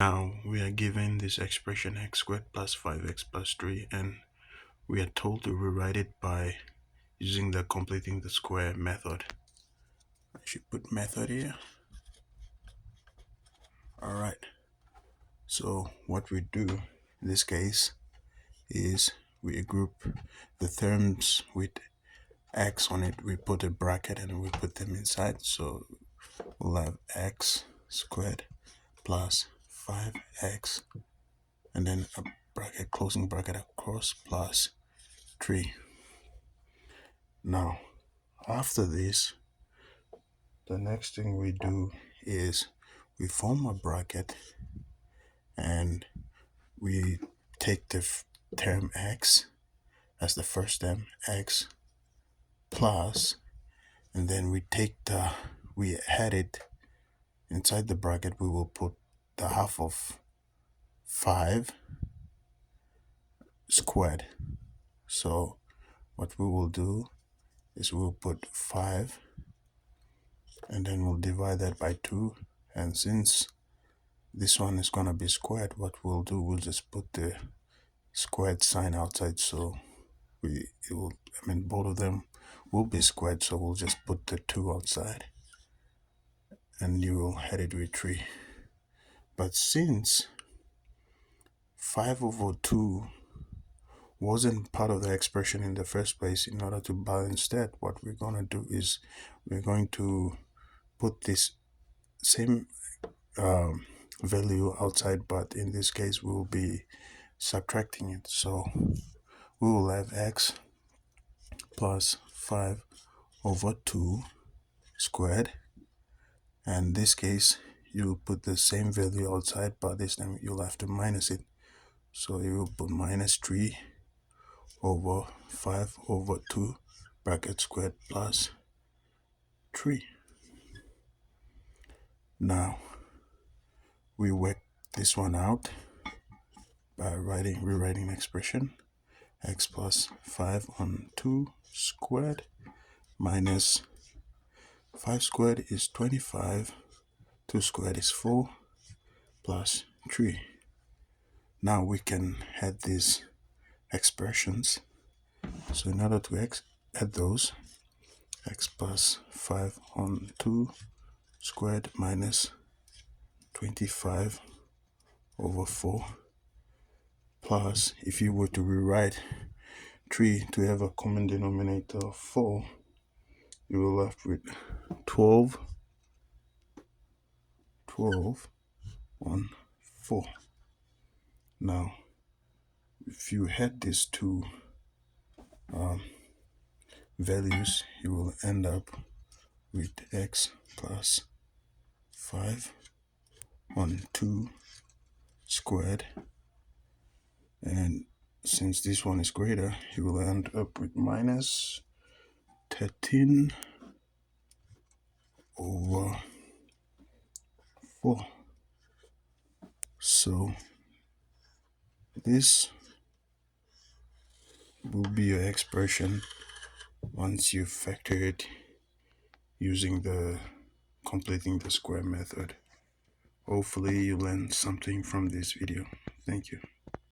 Now we are given this expression x squared plus 5x plus 3, and we are told to rewrite it by using the completing the square method. I should put method here. Alright, so what we do in this case is we group the terms with x on it, we put a bracket and we put them inside. So we'll have x squared plus 5x and then a bracket, closing bracket across, plus 3. Now after this, the next thing we do is we form a bracket and we take the term x as the first term, x plus, and then we had it inside the bracket. We will put the half of 5 squared. So what we will do is we'll put 5 and then we'll divide that by 2, and since this one is gonna be squared, what we'll do, we'll just put the squared sign outside, so both of them will be squared, so we'll just put the 2 outside and you will have it with 3. But since 5 over 2 wasn't part of the expression in the first place, in order to balance that, what we're gonna do is we're going to put this same value outside, but in this case we'll be subtracting it. So we will have x plus 5 over 2 squared, and in this case you'll put the same value outside, but this time you'll have to minus it. So you will put minus 3 over 5 over 2 bracket squared plus 3. Now we work this one out by rewriting the expression. X plus 5 on 2 squared minus 5 squared is 25, 2 squared is 4, plus 3. Now we can add these expressions. So in order to add those, x plus 5 on 2 squared minus 25 over 4, plus, if you were to rewrite 3 to have a common denominator of 4, you will left with 12 on 4. Now if you add these two values, you will end up with x plus 5 on 2 squared, and since this one is greater, you will end up with minus 13 over 4. So this will be your expression once you factor it using the completing the square method. Hopefully you learned something from this video. Thank you.